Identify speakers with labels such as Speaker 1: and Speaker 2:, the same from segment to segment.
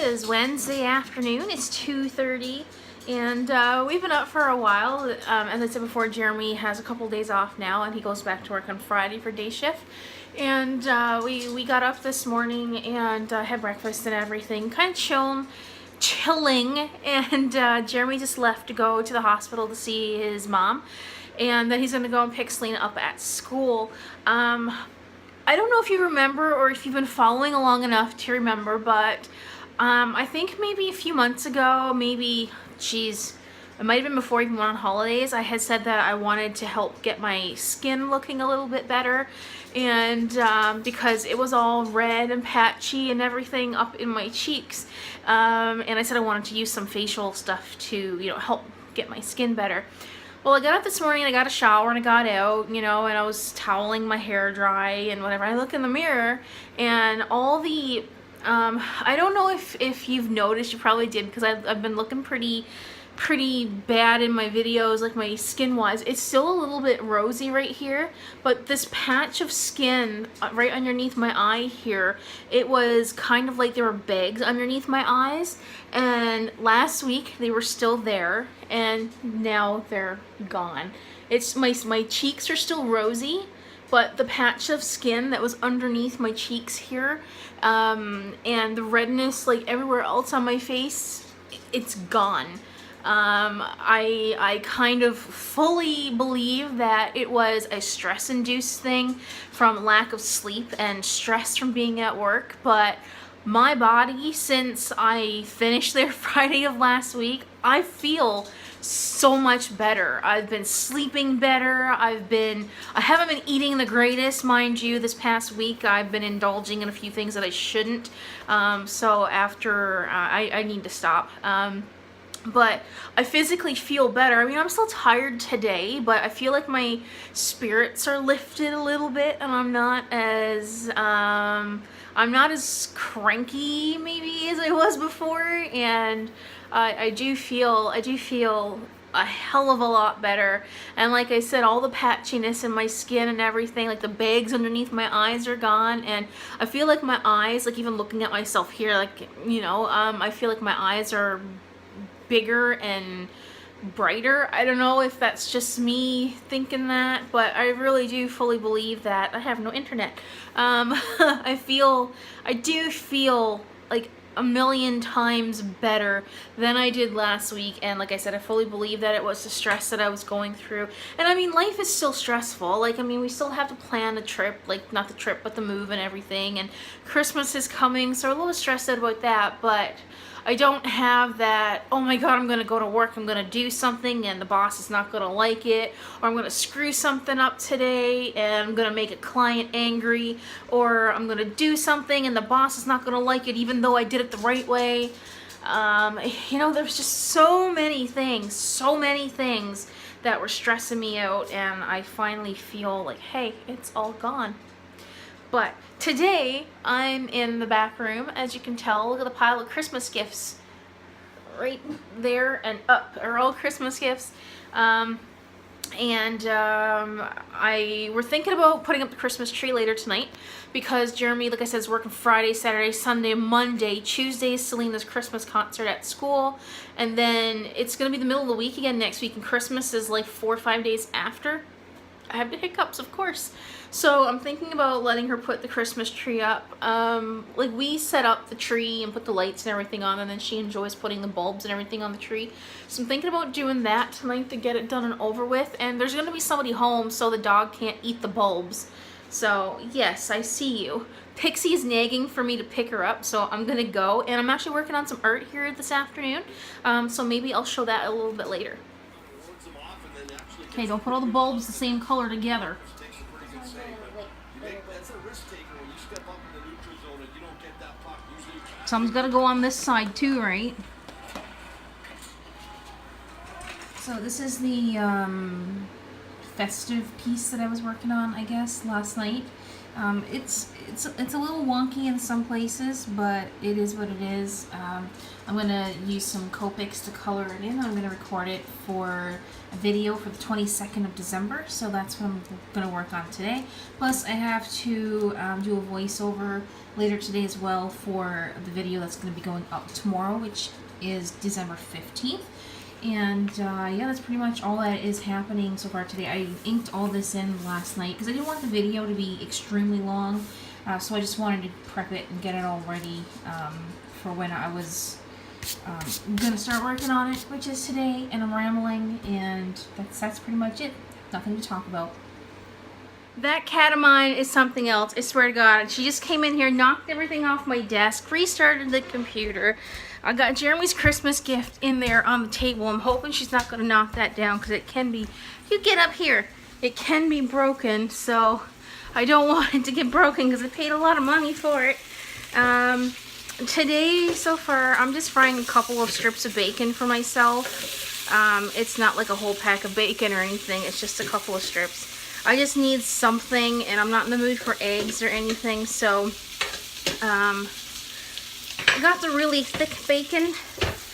Speaker 1: is Wednesday afternoon. It's 2:30 and we've been up for a while. As I said before, Jeremy has a couple days off now and he goes back to work on Friday for day shift. And we got up this morning and had breakfast and everything, kind of chilling, and Jeremy just left to go to the hospital to see his mom, and then he's going to go and pick Selena up at school. I don't know if you remember or if you've been following along enough to remember, but I think maybe a few months ago, it might have been before even went on holidays, I had said that I wanted to help get my skin looking a little bit better, and because it was all red and patchy and everything up in my cheeks, and I said I wanted to use some facial stuff to, help get my skin better. Well, I got up this morning and I got a shower and I got out, and I was toweling my hair dry and whatever. I look in the mirror and all the, I don't know if you've noticed, you probably did, because I've been looking pretty bad in my videos, like my skin wise. It's still a little bit rosy right here, but this patch of skin right underneath my eye here, it was kind of like there were bags underneath my eyes, and last week they were still there and now they're gone. It's my cheeks are still rosy, but the patch of skin that was underneath my cheeks here, and the redness like everywhere else on my face, it's gone. I kind of fully believe that it was a stress-induced thing from lack of sleep and stress from being at work, but my body, since I finished there Friday of last week, I feel so much better. I've been sleeping better. I haven't been eating the greatest, mind you. This past week I've been indulging in a few things that I shouldn't, so after I need to stop. But I physically feel better. I mean, I'm still tired today, but I feel like my spirits are lifted a little bit, and I'm not as cranky maybe as I was before, and I do feel a hell of a lot better. And like I said, all the patchiness in my skin and everything, like the bags underneath my eyes are gone, and I feel like my eyes, like even looking at myself here, like, I feel like my eyes are bigger and brighter. I don't know if that's just me thinking that, but I really do fully believe that. I have no internet. I do feel like a million times better than I did last week, and like I said, I fully believe that it was the stress that I was going through. And I mean, life is still stressful. Like, I mean, we still have to plan the trip, like not the trip but the move and everything, and Christmas is coming, so I'm a little stressed out about that, but I don't have that, oh my god, I'm gonna go to work, I'm gonna do something and the boss is not gonna like it, or I'm gonna screw something up today and I'm gonna make a client angry, or I'm gonna do something and the boss is not gonna like it even though I did it the right way. There's just so many things that were stressing me out, and I finally feel like, hey, it's all gone. But today, I'm in the back room. As you can tell, look at the pile of Christmas gifts. Right there and up are all Christmas gifts. We're thinking about putting up the Christmas tree later tonight, because Jeremy, like I said, is working Friday, Saturday, Sunday, Monday. Tuesday is Selena's Christmas concert at school, and then it's going to be the middle of the week again next week, and Christmas is like 4 or 5 days after. I have the hiccups, of course. So I'm thinking about letting her put the Christmas tree up. Like, we set up the tree and put the lights and everything on, and then she enjoys putting the bulbs and everything on the tree. So I'm thinking about doing that tonight to get it done and over with. And there's going to be somebody home, so the dog can't eat the bulbs. So yes, I see you. Pixie is nagging for me to pick her up, so I'm going to go. And I'm actually working on some art here this afternoon, so maybe I'll show that a little bit later. Okay, don't put all the bulbs the same color together. Some's got to go on this side too, right? So this is the festive piece that I was working on, I guess, last night. It's a little wonky in some places, but it is what it is. I'm gonna use some Copics to color it in. I'm gonna record it for a video for the 22nd of December, so that's what I'm gonna work on today. Plus, I have to do a voiceover later today as well for the video that's gonna be going up tomorrow, which is December 15th. And yeah, that's pretty much all that is happening so far today. I inked all this in last night because I didn't want the video to be extremely long, so I just wanted to prep it and get it all ready for when I was gonna start working on it, which is today. And I'm rambling, and that's pretty much it. Nothing to talk about. That cat of mine is something else, I swear to God. She just came in here, knocked everything off my desk, restarted the computer. I got Jeremy's Christmas gift in there on the table. I'm hoping she's not going to knock that down because it can be, if you get up here, it can be broken. So I don't want it to get broken because I paid a lot of money for it. Today, so far, I'm just frying a couple of strips of bacon for myself. It's not like a whole pack of bacon or anything. It's just a couple of strips. I just need something, and I'm not in the mood for eggs or anything, so I got the really thick bacon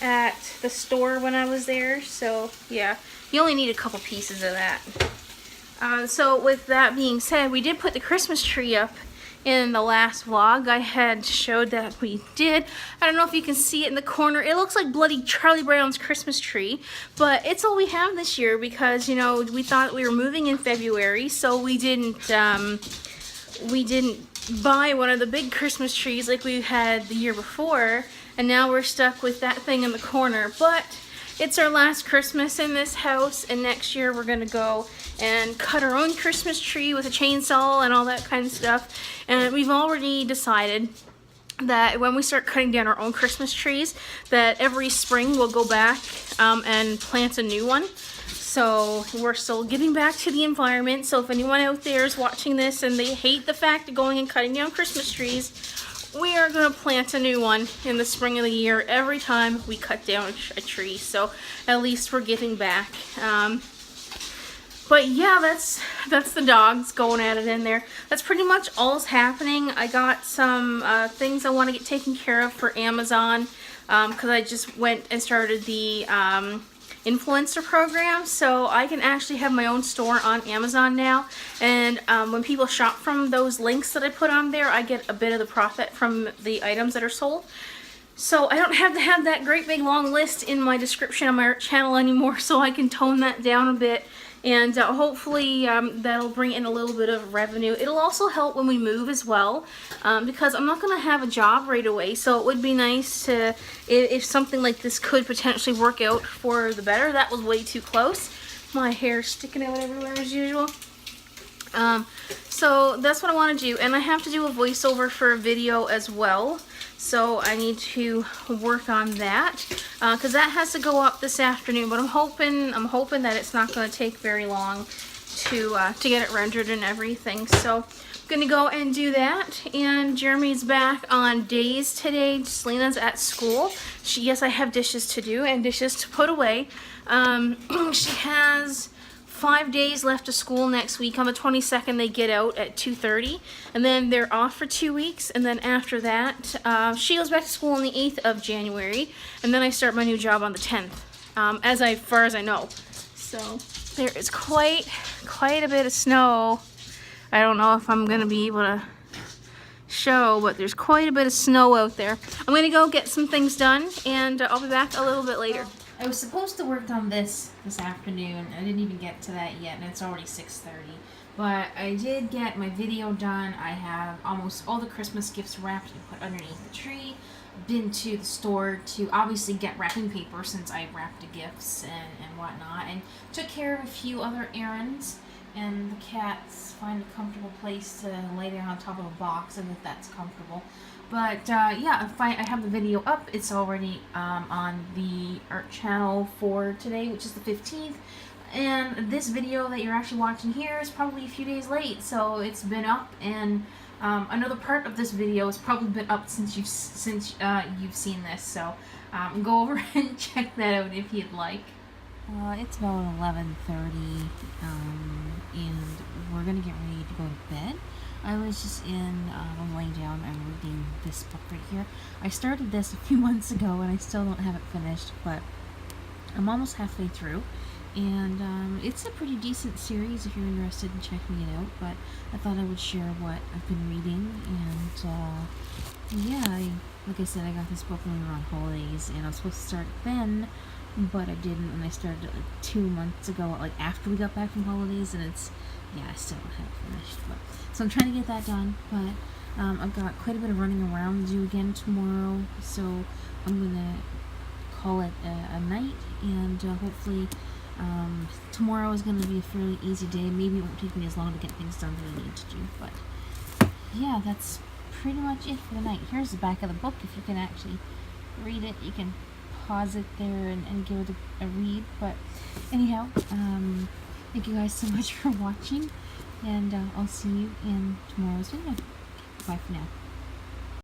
Speaker 1: at the store when I was there, so yeah, you only need a couple pieces of that. So with that being said, we did put the Christmas tree up in the last vlog. I had showed that we did. I don't know if you can see it in the corner. It looks like bloody Charlie Brown's Christmas tree, but it's all we have this year because, you know, we thought we were moving in February, so we didn't buy one of the big Christmas trees like we had the year before, and now we're stuck with that thing in the corner. But it's our last Christmas in this house, and next year we're gonna go and cut our own Christmas tree with a chainsaw and all that kind of stuff. And we've already decided that when we start cutting down our own Christmas trees, that every spring we'll go back and plant a new one. So we're still giving back to the environment. So if anyone out there is watching this and they hate the fact of going and cutting down Christmas trees, we are going to plant a new one in the spring of the year every time we cut down a tree. So at least we're giving back. But yeah, that's the dogs going at it in there. That's pretty much all that's happening. I got some things I want to get taken care of for Amazon because I just went and started the influencer program, so I can actually have my own store on Amazon now, and when people shop from those links that I put on there, I get a bit of the profit from the items that are sold. So I don't have to have that great big long list in my description on my channel anymore, so I can tone that down a bit, and hopefully that'll bring in a little bit of revenue. It'll also help when we move as well, because I'm not going to have a job right away, so it would be nice to, if something like this could potentially work out for the better. That was way too close. My hair's sticking out everywhere as usual. So that's what I want to do, and I have to do a voiceover for a video as well. So I need to work on that because that has to go up this afternoon. But I'm hoping that it's not going to take very long to get it rendered and everything. So I'm gonna go and do that. And Jeremy's back on days today. Selena's at school. Yes, I have dishes to do and dishes to put away. She has 5 days left of school next week. On the 22nd, they get out at 2:30, and then they're off for 2 weeks, and then after that, she goes back to school on the 8th of January, and then I start my new job on the 10th, as far as I know. So there is quite a bit of snow. I don't know if I'm going to be able to show, but there's quite a bit of snow out there. I'm going to go get some things done, and I'll be back a little bit later. I was supposed to work on this afternoon. I didn't even get to that yet, and it's already 6:30. But I did get my video done. I have almost all the Christmas gifts wrapped and put underneath the tree. Been to the store to obviously get wrapping paper since I wrapped the gifts and whatnot, and took care of a few other errands. And the cats find a comfortable place to lay down on top of a box, and if that's comfortable. But yeah, I have the video up. It's already on the art channel for today, which is the 15th. And this video that you're actually watching here is probably a few days late, so it's been up. And another part of this video has probably been up since you've seen this. So go over and check that out if you'd like. It's about 11:30, and we're gonna get ready to go to bed.
Speaker 2: I was just I'm laying down and reading this book right here. I started this a few months ago and I still don't have it finished, but I'm almost halfway through. And it's a pretty decent series if you're interested in checking it out, but I thought I would share what I've been reading. And yeah, like I said, I got this book when we were on holidays, and I was supposed to start then, but I didn't, and I started it like 2 months ago, like after we got back from holidays, and I still don't have it finished. So I'm trying to get that done, but I've got quite a bit of running around to do again tomorrow, so I'm gonna call it a night, and hopefully tomorrow is going to be a fairly easy day. Maybe it won't take me as long to get things done that I need to do, but yeah, that's pretty much it for the night. Here's the back of the book. If you can actually read it, you can pause it there and give it a read. But anyhow, thank you guys so much for watching, and I'll see you in tomorrow's video. Bye for now.